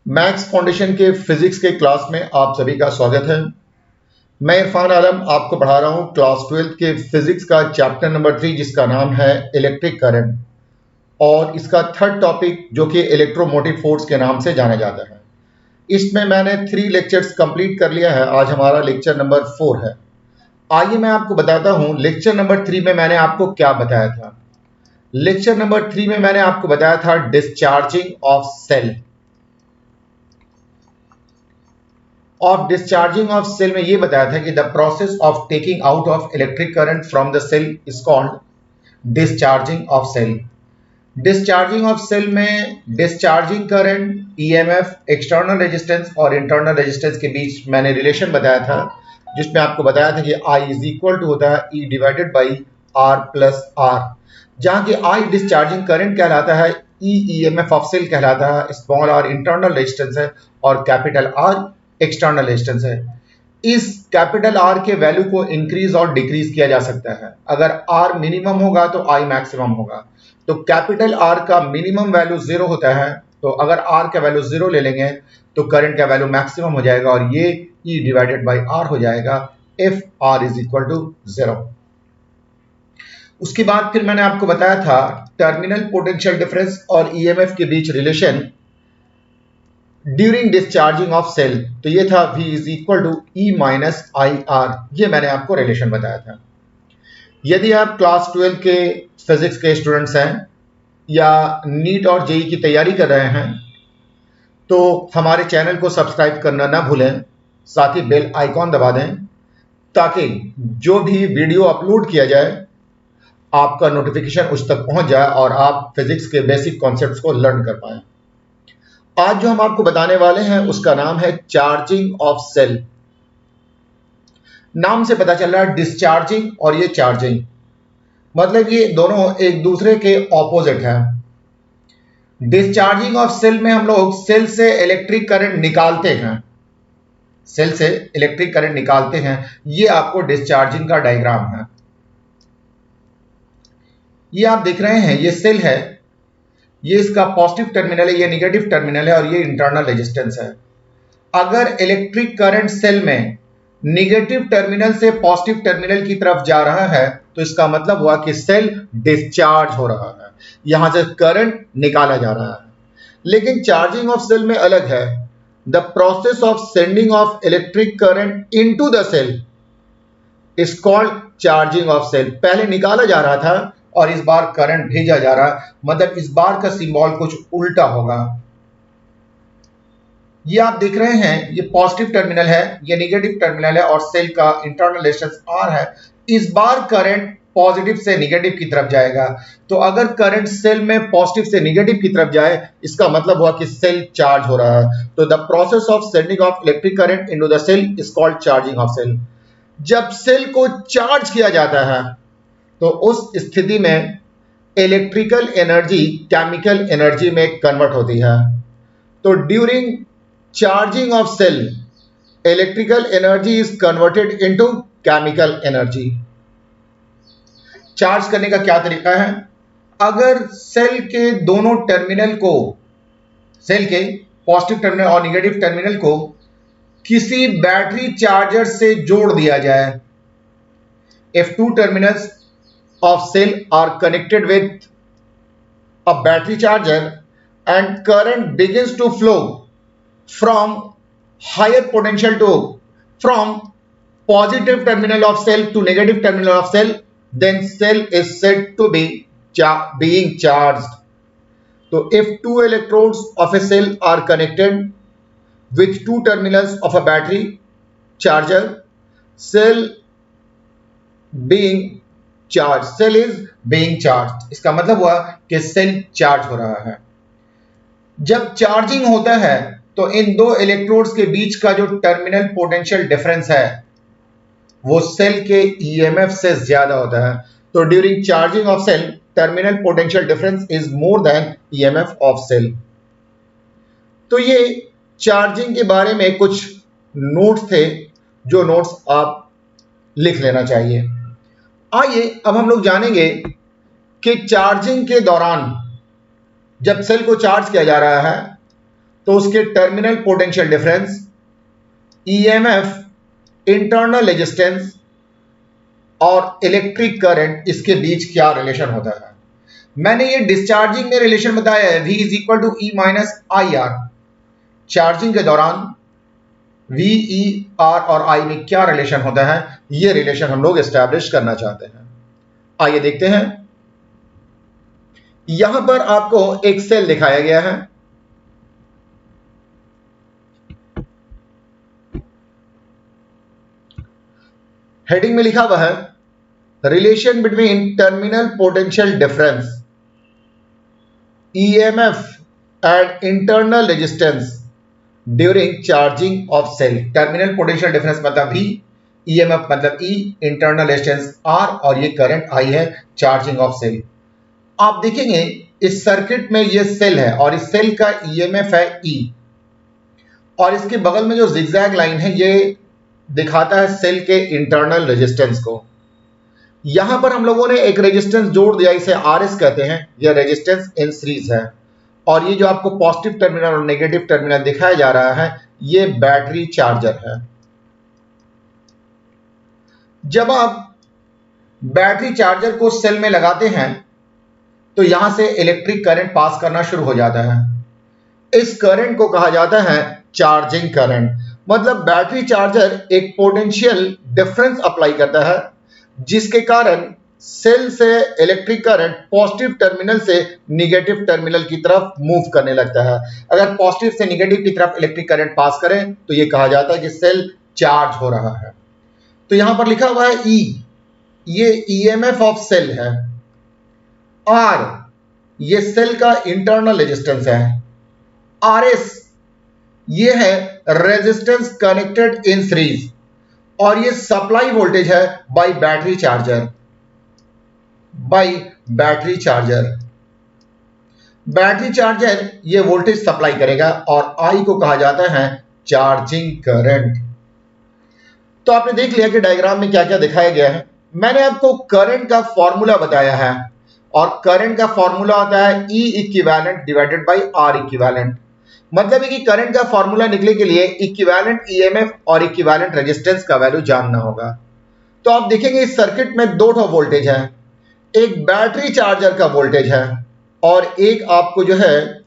Maths foundation के physics के class में आप सभी का स्वागत है। मैं इरफान आलम आपको पढ़ा रहा हूँ क्लास 12 के फिजिक्स का चैप्टर नंबर 3 जिसका नाम है इलेक्ट्रिक करंट और इसका थर्ड टॉपिक जो कि इलेक्ट्रोमोटिव फोर्स के नाम से जाना जाता है। इसमें मैंने 3 लेक्चर्स कंप्लीट कर लिया है। आज हमारा लेक्चर नंबर 4 है। आइए मैं आपको बताता हूँ लेक्चर नंबर 3 में मैंने आपको क्या बताया था। लेक्चर नंबर 3 में मैंने आपको बताया था discharging of cell. Of discharging of cell में ये बताया था कि the process of taking out of electric current from the cell is called discharging of cell. Discharging of cell में discharging current, EMF, external resistance और internal resistance के बीच मैंने रिलेशन बताया था, जिसमें आपको बताया था कि I इज इक्वल टू होता है E divided by R plus R, जहां कि I डिस्चार्जिंग करंट कहलाता है, E ईएमएफ ऑफ सेल कहलाता है, स्मॉल r इंटरनल रेजिस्टेंस है और कैपिटल R एक्सटर्नल रेजिस्टेंस है। इस कैपिटल R के वैल्यू को इंक्रीज और डिक्रीज किया जा सकता है। अगर R मिनिमम होगा तो I मैक्सिमम होगा। तो कैपिटल R का मिनिमम वैल्यू 0 होता है, तो अगर R का वैल्यू 0 ले लेंगे तो करंट का वैल्यू मैक्सिमम हो जाएगा और ये E डिवाइडेड बाई R हो जाएगा if R is equal to 0। उसके बाद फिर मैंने आपको बताया था टर्मिनल पोटेंशियल डिफरेंस और EMF के बीच relation during discharging of cell, तो ये था V is equal to E minus I R. ये मैंने आपको रिलेशन बताया था। यदि आप क्लास 12 के फिजिक्स के स्टूडेंट्स हैं या नीट और जेई की तैयारी कर रहे हैं तो हमारे चैनल को सब्सक्राइब करना ना भूलें, साथ ही बेल आइकॉन दबा दें ताकि जो भी वीडियो अपलोड किया जाए आपका नोटिफिकेशन उस तक पहुंच जाए और आप फिजिक्स के बेसिक कॉन्सेप्ट्स को लर्न कर पाएं। आज जो हम आपको बताने वाले हैं उसका नाम है चार्जिंग ऑफ सेल। नाम से पता चल रहा है डिस्चार्जिंग और ये चार्जिंग, मतलब ये दोनों एक दूसरे के ऑपोजिट हैं। डिस्चार्जिंग ऑफ सेल में हम लोग सेल से इलेक्ट्रिक करंट निकालते हैं, सेल से इलेक्ट्रिक करंट निकालते हैं। ये आपको डिस्चार्जिंग का डायग्राम है। ये आप देख रहे हैं, ये सेल है, ये इसका पॉजिटिव टर्मिनल है, ये नेगेटिव टर्मिनल है और ये इंटरनल रेजिस्टेंस है। अगर इलेक्ट्रिक करंट सेल में नेगेटिव टर्मिनल से पॉजिटिव टर्मिनल की तरफ जा रहा है तो इसका मतलब हुआ कि सेल डिस्चार्ज हो रहा है, यहां से करंट निकाला जा रहा है। लेकिन चार्जिंग ऑफ सेल में अलग है। The process of sending of electric current into the cell is called charging of cell. पहले निकाला जा रहा था और इस बार करंट भेजा जा रहा है, मतलब इस बार का सिंबल कुछ उल्टा होगा। ये आप देख रहे हैं, ये पॉजिटिव टर्मिनल है, ये नेगेटिव टर्मिनल है और सेल का इंटरनल रेजिस्टेंस R है। इस बार करंट पॉजिटिव से नेगेटिव की तरफ जाएगा। तो अगर करंट सेल में पॉजिटिव से नेगेटिव की तरफ जाए इसका मतलब हुआ कि सेल चार्ज हो रहा है। तो the process of sending of electric current into the cell is called charging of cell. जब सेल को चार्ज किया जाता है तो उस स्थिति में इलेक्ट्रिकल एनर्जी केमिकल एनर्जी में कन्वर्ट होती है। तो during charging of cell electrical energy is converted into chemical energy. Charge करने का क्या तरीका है? अगर सेल के दोनों टर्मिनल को, सेल के पॉजिटिव टर्मिनल और नेगेटिव टर्मिनल को किसी बैटरी चार्जर से जोड़ दिया जाए, if two terminals of cell are connected with a battery charger and current begins to flow from higher potential to from positive terminal of cell to negative terminal of cell, then cell is said to be being charged. So if two electrodes of a cell are connected with two terminals of a battery charger, cell being charge, cell is being charge. इसका मतलब हुआ कि cell charge हो रहा है। जब charging होता है तो इन दो इलेक्ट्रोड्स के बीच का जो टर्मिनल पोटेंशियल डिफरेंस है वो सेल के ईएमएफ से ज्यादा होता है। तो during charging of cell terminal potential difference is more than EMF of cell. तो ये चार्जिंग के बारे में कुछ नोट्स थे, जो नोट्स आप लिख लेना चाहिए। आइए अब हम लोग जानेंगे कि चार्जिंग के दौरान जब सेल को चार्ज किया जा रहा है तो उसके terminal potential difference, EMF, internal resistance और इलेक्ट्रिक करंट, इसके बीच क्या रिलेशन होता है। मैंने ये डिस्चार्जिंग में रिलेशन बताया है, V is equal to E minus I R. Charging के दौरान V, E, R और I में क्या रिलेशन होता है, ये रिलेशन हम लोग एस्टैब्लिश करना चाहते हैं। आइए देखते हैं। यहां पर आपको एक सेल दिखाया गया है, हेडिंग में लिखा हुआ है relation between terminal potential difference, EMF and internal resistance during charging of cell. Terminal potential difference मतलब V, ईएमएफ मतलब E, इंटरनल रेजिस्टेंस R और ये करंट I है चार्जिंग ऑफ सेल। आप देखेंगे इस सर्किट में ये सेल है और इस सेल का ईएमएफ है E और इसके बगल में जो जिगजैग लाइन है ये दिखाता है सेल के इंटरनल रेजिस्टेंस को। यहां पर हम लोगों ने एक रेजिस्टेंस जोड़ दिया, इसे RS कहते हैं। यह रेजिस्टेंस इन सीरीज है और ये जो आपको पॉजिटिव टर्मिनल और नेगेटिव टर्मिनल दिखाया जा रहा है ये बैटरी चार्जर है। जब आप बैटरी चार्जर को सेल में लगाते हैं तो यहां से इलेक्ट्रिक करंट पास करना शुरू हो जाता है। इस करंट को कहा जाता है चार्जिंग करंट। मतलब बैटरी चार्जर एक पोटेंशियल डिफरेंस अप्लाई करता है जिसके कारण सेल से इलेक्ट्रिक करंट पॉजिटिव टर्मिनल से निगेटिव टर्मिनल की तरफ मूव करने लगता है। अगर पॉजिटिव से निगेटिव की तरफ इलेक्ट्रिक करंट पास करें तो यह कहा जाता है कि सेल चार्ज हो रहा है। तो यहां पर लिखा हुआ है E, ये ईएमएफ ऑफ सेल है। R, ये सेल का इंटरनल रेजिस्टेंस है। RS, ये है रेजिस्टेंस कनेक्टेड इन सीरीज और ये सप्लाई वोल्टेज है bye battery charger. Battery charger ये वोल्टेज सप्लाई करेगा और I को कहा जाता है चार्जिंग करंट। तो आपने देख लिया कि डायग्राम में क्या क्या दिखाया गया है। मैंने आपको करंट का फॉर्मूला बताया है और करंट का फॉर्मूला होता है E equivalent divided by R equivalent. मतलब है कि करंट का फॉर्मूला निकले के लिए इक्विवेलेंट ईएमएफ और इक्विवेलेंट रेजिस्टेंस का वैल्यू जानना होगा। तो आप देखेंगे इस सर्किट में दो ठो वोल्टेज है, एक बैटरी चार्जर का वोल्टेज है और एक आपको जो है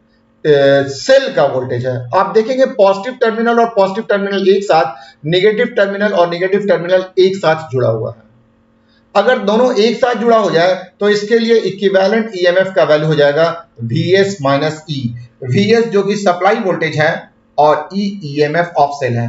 सेल का वोल्टेज है। आप देखेंगे पॉजिटिव टर्मिनल और पॉजिटिव टर्मिनल एक साथ, नेगेटिव टर्मिनल और नेगेटिव टर्मिनल एक साथ जुड़ा हुआ है। अगर दोनों एक साथ जुड़ा हो जाए तो इसके लिए इक्विवेलेंट ईएमएफ का वैल्यू हो जाएगा Vs माइनस E। Vs जो कि सप्लाई वोल्टेज है और E ईएमएफ ऑफ सेल है।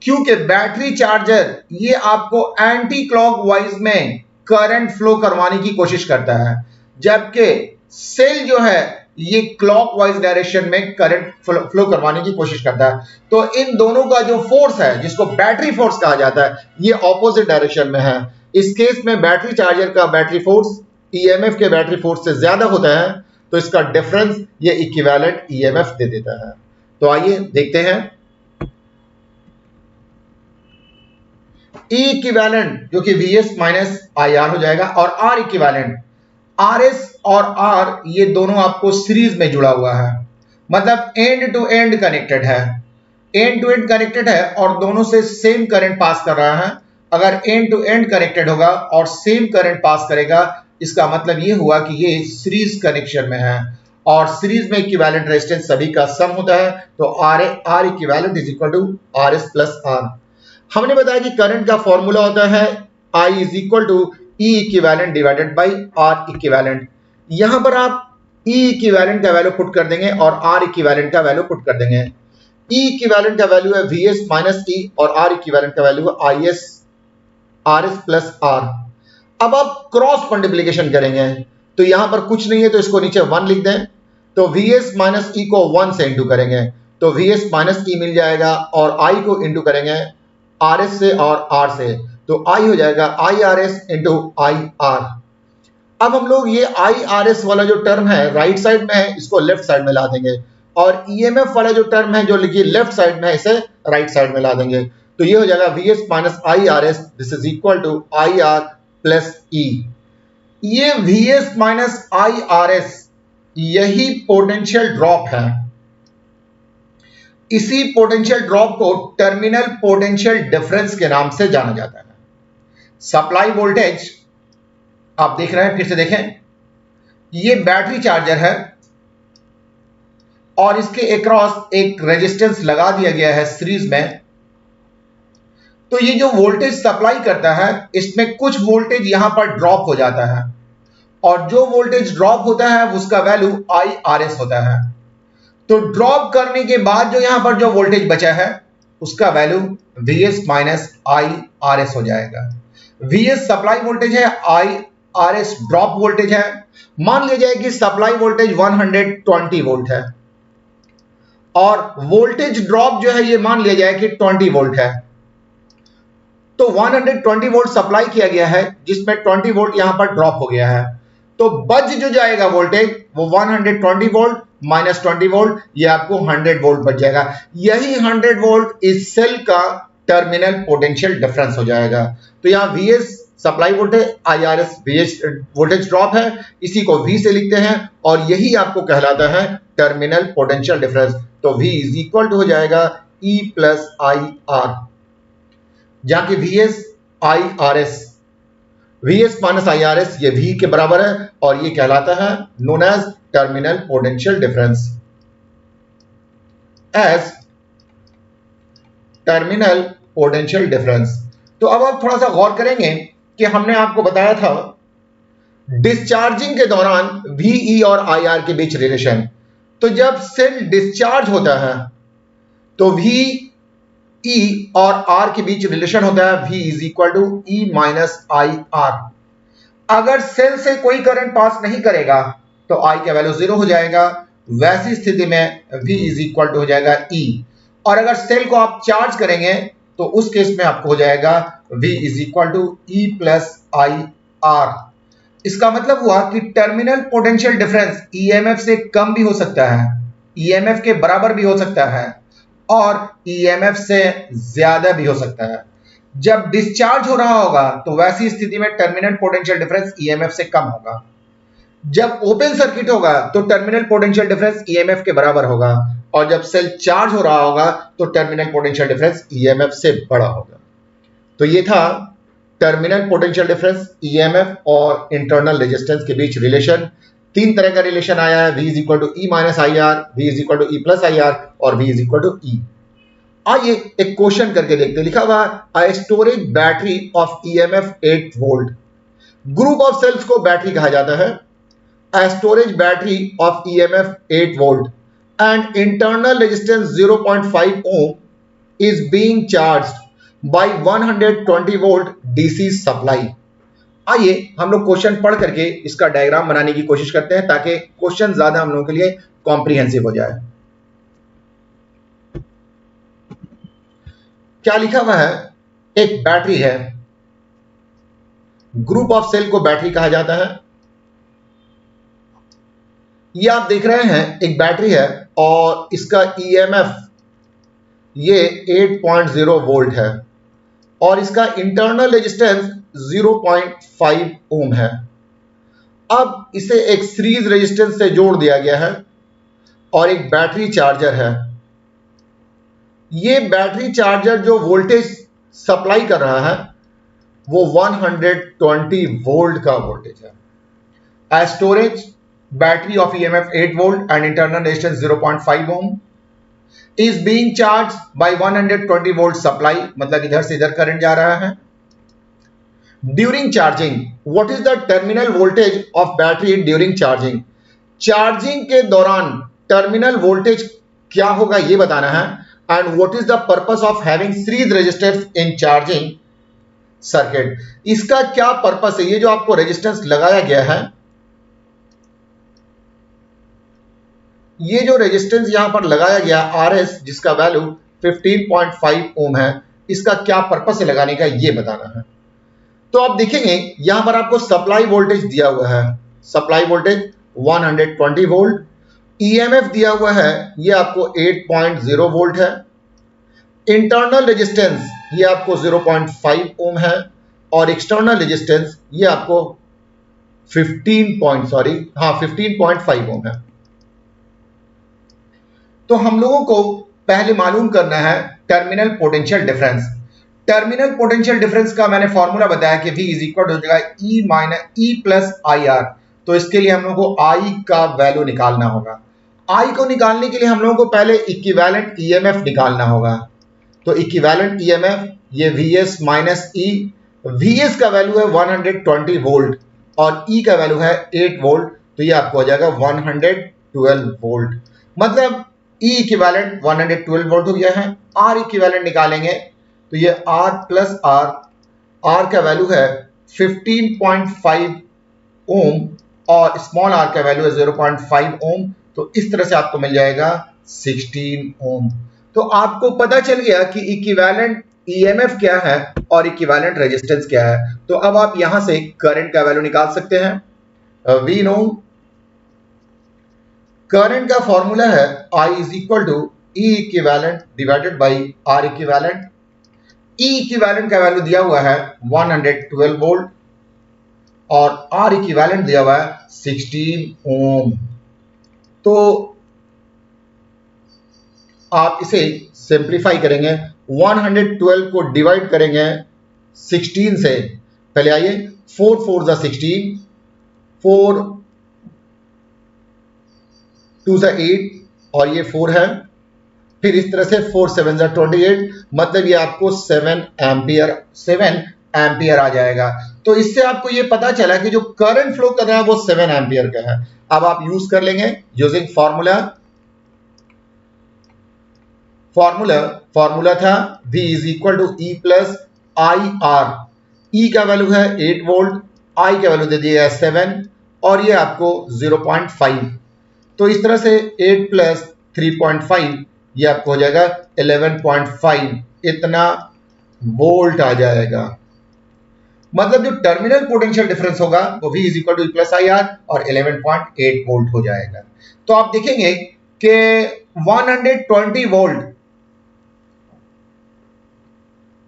क्योंकि बैटरी चार्जर ये आपको एंटी क्लॉकवाइज में करंट फ्लो करवाने की कोशिश करता है, जबकि सेल जो है ये क्लॉकवाइज डायरेक्शन में करंट फ्लो करवाने की कोशिश करता है। तो इन दोनों का जो फोर्स है जिसको बैटरी फोर्स कहा जाता है ये ऑपोजिट डायरेक्शन में है। इस केस में बैटरी चार्जर का बैटरी फोर्स ईएमएफ के बैटरी फोर्स से ज्यादा होता है तो इसका डिफरेंस ये इक्विवेलेंट ईएमएफ दे देता है। तो आइए देखते हैं। E इक्विवेलेंट जो कि Vs माइनस IR हो जाएगा और R इक्विवेलेंट RS और R ये दोनों आपको सीरीज में जुड़ा हुआ है, मतलब एंड टू एंड कनेक्टेड है। एंड टू एंड कनेक्टेड है और दोनों से सेम करंट पास कर रहा है। अगर एंड टू एंड कनेक्टेड होगा और सेम करंट पास करेगा इसका मतलब ये हुआ कि ये सीरीज कनेक्शन में है और सीरीज में इक्विवेलेंट रेजिस्टेंस सभी का सम होता है। तो R equivalent is equal to RS plus R। हमने बताया कि करंट का फॉर्मूला होता है I is equal to E equivalent divided by R equivalent. यहां पर आप E इक्विवेलेंट का वैल्यू पुट कर देंगे और R इक्विवेलेंट का वैल्यू पुट कर देंगे। E इक्विवेलेंट का वैल्यू है Vs माइनस E और R इक्विवेलेंट का वैल्यू है IS RS प्लस R। अब आप क्रॉस मल्टीप्लिकेशन करेंगे तो यहां पर कुछ नहीं है तो इसको नीचे 1 लिख दें। तो Vs माइनस E को 1 से इंटू करेंगे तो Vs माइनस E मिल जाएगा और I को इंटू करेंगे RS से और R से तो I हो जाएगा IRS इंटू IR। अब हम लोग ये IRS वाला जो टर्म है राइट साइड में है इसको लेफ्ट साइड में ला देंगे और EMF वाला जो टर्म है जो लिखिए लेफ्ट साइड में है इसे राइट साइड में ला देंगे। तो ये हो जाएगा Vs minus IRS this is equal to IR plus E। ये Vs माइनस IRS यही पोटेंशियल ड्रॉप है। इसी पोटेंशियल ड्रॉप को टर्मिनल पोटेंशियल डिफरेंस के नाम से जाना जाता है। सप्लाई वोल्टेज आप देख रहे हैं, फिर से देखें, ये बैटरी चार्जर है और इसके अक्रॉस एक रेजिस्टेंस लगा दिया गया है सीरीज में। तो ये जो वोल्टेज सप्लाई करता है इसमें कुछ वोल्टेज यहां पर ड्रॉप हो जाता है और जो वोल्टेज ड्रॉप होता है उसका वैल्यू IRS होता है। तो ड्रॉप करने के बाद जो यहां पर जो वोल्टेज बचा है उसका वैल्यू VS माइनस IRS हो जाएगा। VS सप्लाई वोल्टेज है, IRS ड्रॉप वोल्टेज है। मान लिया जाए कि सप्लाई वोल्टेज 120 वोल्ट है और वोल्टेज ड्रॉप जो है ये मान लिया जाए कि 20 वोल्ट है। तो 120 वोल्ट सप्लाई किया गया है जिसमें 20 वोल्ट यहां पर ड्रॉप हो गया है। तो बच जो जाएगा वोल्टेज वो 120 वोल्ट माइनस 20 वोल्ट, ये आपको 100 वोल्ट बच जाएगा। यही 100 वोल्ट इस सेल का टर्मिनल पोटेंशियल डिफरेंस हो जाएगा। तो यहां VS supply voltage, IRS VS voltage drop है, इसी को V से लिखते हैं और यही आपको कहलाता है टर्मिनल पोटेंशियल डिफरेंस। तो V इज इक्वल टू हो जाएगा E प्लस IR, जहां की VS IRS, VS minus IRS ये V के बराबर है और ये कहलाता है known as terminal potential difference. As terminal potential difference. तो अब आप थोड़ा सा गौर करेंगे कि हमने आपको बताया था डिस्चार्जिंग के दौरान VE और IR के बीच रिलेशन। तो जब सेल डिस्चार्ज होता है तो VE और R के बीच रिलेशन होता है V is equal to E minus IR। अगर सेल से कोई करंट पास नहीं करेगा तो I का वैल्यू 0 हो जाएगा। वैसी स्थिति में V इज इक्वल टू हो जाएगा E। और अगर सेल को आप चार्ज करेंगे तो उस केस में आपको हो जाएगा V is equal to E plus IR। इसका मतलब हुआ कि टर्मिनल पोटेंशियल डिफरेंस EMF से कम भी हो सकता है, EMF के बराबर भी हो सकता है और EMF से ज्यादा भी हो सकता है। जब डिस्चार्ज हो रहा होगा तो वैसी स्थिति में टर्मिनल पोटेंशियल डिफरेंस EMF से कम होगा। जब ओपन सर्किट होगा तो टर्मिनल पोटेंशियल डिफरेंस EMF के बराबर होगा और जब सेल चार्ज हो रहा होगा तो टर्मिनल पोटेंशियल डिफरेंस EMF से बड़ा होगा। तो ये था टर्मिनल पोटेंशियल डिफरेंस, EMF और इंटरनल रेजिस्टेंस के बीच रिलेशन। तीन तरह का रिलेशन आया है, V is equal to E minus IR, V is equal to E plus IR और V is equal to E। आइए एक क्वेश्चन करके देखते हैं। लिखा हुआ है storage battery of EMF 8 volt. Group of cells को बैटरी कहा जाता है। A storage battery of EMF 8 volt and internal resistance 0.5 ohm is being charged by 120 volt DC supply। आइए हम लोग क्वेश्चन पढ़ करके इसका डायग्राम बनाने की कोशिश करते हैं ताकि क्वेश्चन ज्यादा हम लोगों के लिए कॉम्प्रिहेंसिव हो जाए। क्या लिखा हुआ है, एक बैटरी है, ग्रुप ऑफ सेल को बैटरी कहा जाता है। ये आप देख रहे हैं एक बैटरी है और इसका EMF ये 8.0 वोल्ट है और इसका इंटरनल रेजिस्टेंस 0.5 ओम है। अब इसे एक सीरीज रेजिस्टेंस से जोड़ दिया गया है और एक बैटरी चार्जर है। ये बैटरी चार्जर जो वोल्टेज सप्लाई कर रहा है वो 120 वोल्ट का वोल्टेज है। As storage battery of EMF 8 volt and internal resistance 0.5 ohm is being charged by 120 volt supply, मतलब इधर से इधर करंट जा रहा है। During charging, what is the terminal voltage of battery during charging? Charging के दौरान टर्मिनल वोल्टेज क्या होगा ये बताना है। And what is the purpose of having series resistors in charging circuit? इसका क्या पर्पस है? ये जो आपको रेजिस्टेंस लगाया गया है, ये जो रेजिस्टेंस यहां पर लगाया गया RS जिसका वैल्यू 15.5 ओम है, इसका क्या पर्पस है लगाने का ये बताना है। तो आप देखेंगे यहां पर आपको सप्लाई वोल्टेज दिया हुआ है, सप्लाई वोल्टेज 120 वोल्ट, EMF दिया हुआ है ये आपको 8.0 वोल्ट है, इंटरनल रेजिस्टेंस ये आपको 0.5 ओम है और एक्सटर्नल रेजिस्टेंस ये आपको 15.5 ओम है। तो हम लोगों को पहले मालूम करना है terminal potential difference. Terminal potential difference का मैंने फॉर्मूला बताया कि V इज इक्वल हो जाएगा E minus E plus IR। तो इसके लिए हम लोग को I का वैल्यू निकालना होगा। I को निकालने के लिए हम लोगों को पहले इक्विवेलेंट EMF निकालना होगा। तो इक्विवेलेंट EMF ये Vs माइनस E, Vs का वैल्यू है 120 वोल्ट और E का वैल्यू है 8 वोल्ट, तो ये आपको हो जाएगा 112 वोल्ट। मतलब E इक्विवेलेंट 112 वोल्ट हो गया है। R इक्विवेलेंट निकालेंगे तो ये R प्लस R का वैल्यू है 15.5 ओम और स्मॉल r का वैल्यू है 0.5 ओम। तो इस तरह से आपको मिल जाएगा 16 ओम। तो आपको पता चल गया कि इक्विवेलेंट EMF क्या है और इक्विवेलेंट रेजिस्टेंस क्या है। तो अब आप यहां से करंट का वैल्यू निकाल सकते हैं। वी नो करंट का फॉर्मूला है I is equal to E equivalent divided by R equivalent. E equivalent का वैल्यू दिया हुआ है 112 वोल्ट और R इक्विवेलेंट दिया हुआ है 16 ओम। तो आप इसे सिंप्लीफाई करेंगे, 112 को डिवाइड करेंगे 16 से। पहले आइए 4 4 जा 16, 4 2 जा 8 और ये 4 है, फिर इस तरह से 4 7 जा 28, मतलब ये आपको 7 एम्पियर आ जाएगा। तो इससे आपको ये पता चला कि जो करंट फ्लो कर रहा है वो 7 एम्पियर का है। अब आप यूज कर लेंगे यूजिंग फॉर्मूला था V is equal to E plus IR। E का वैल्यू है 8 वोल्ट, I का वैल्यू दे दिया है 7 और ये आपको 0.5। तो इस तरह से 8 प्लस 3.5 ये आपको हो जाएगा 11.5, इतना वोल्ट आ जाएगा। मतलब जो टर्मिनल पोटेंशियल डिफरेंस होगा वो V is equal to E plus IR और 11.8 वोल्ट हो जाएगा। तो आप देखेंगे कि 120 वोल्ट,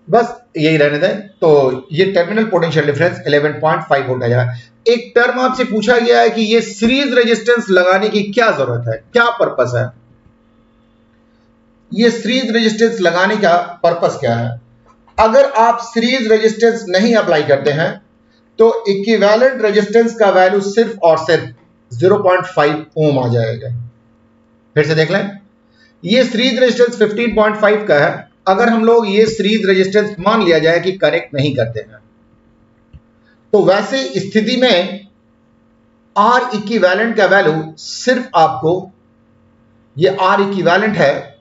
बस यही रहने दें, तो ये टर्मिनल पोटेंशियल डिफरेंस 11.5 वोल्ट आ जाएगा। एक टर्म आपसे पूछा गया है कि ये सीरीज रेजिस्टेंस लगाने की क्या जरूरत है, क्या पर्पस है। ये सीरीज रेजिस्टेंस लगाने का पर्पस क्या है। अगर आप सीरीज रेजिस्टेंस नहीं अप्लाई करते हैं तो इक्विवेलेंट रेजिस्टेंस का वैल्यू सिर्फ और सिर्फ 0.5 ओम आ जाएगा। फिर से देख लें, ये सीरीज रेजिस्टेंस 15.5 का है। अगर हम लोग ये सीरीज रेजिस्टेंस मान लिया जाए कि कनेक्ट नहीं करते हैं, तो वैसे स्थिति में R इक्विवेलेंट का वैल्यू सिर्फ आपको, ये R इक्विवेलेंट है,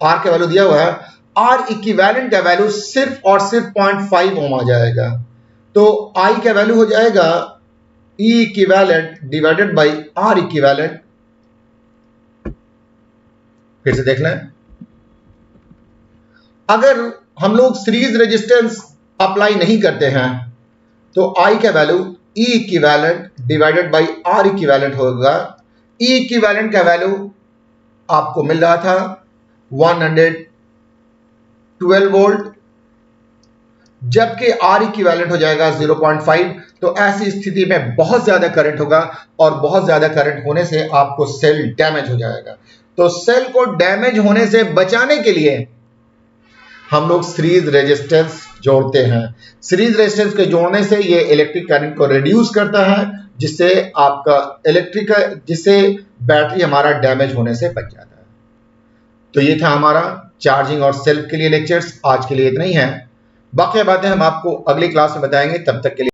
R का वैल्यू दिया हुआ है, R इक्विवेलेंट का वैल्यू सिर्फ और सिर्फ 0.5 ओम आ जाएगा। तो I का वैल्यू हो जाएगा E equivalent divided by R equivalent. फिर से देख लें, अगर हम लोग सीरीज रेजिस्टेंस अप्लाई नहीं करते हैं तो I का value E equivalent divided by R equivalent होगा। E इक्विवेलेंट का वैल्यू आपको मिल रहा था 112 वोल्ट, जबकि R इक्विवेलेंट हो जाएगा 0.5। तो ऐसी स्थिति में बहुत ज्यादा करंट होगा और बहुत ज्यादा करंट होने से आपको सेल डैमेज हो जाएगा। तो सेल को डैमेज होने से बचाने के लिए हम लोग सीरीज रेजिस्टेंस जोड़ते हैं। सीरीज रेजिस्टेंस के जोड़ने से ये इलेक्ट्रिक करंट को रिड्यूस करता है, जिससे आपका जिससे बैटरी हमारा डैमेज होने से बच जाता है। तो ये था हमारा चार्जिंग और सेल्फ के लिए लेक्चर्स। आज के लिए इतना ही है, बाकी बातें हम आपको अगली क्लास में बताएंगे। तब तक के लिए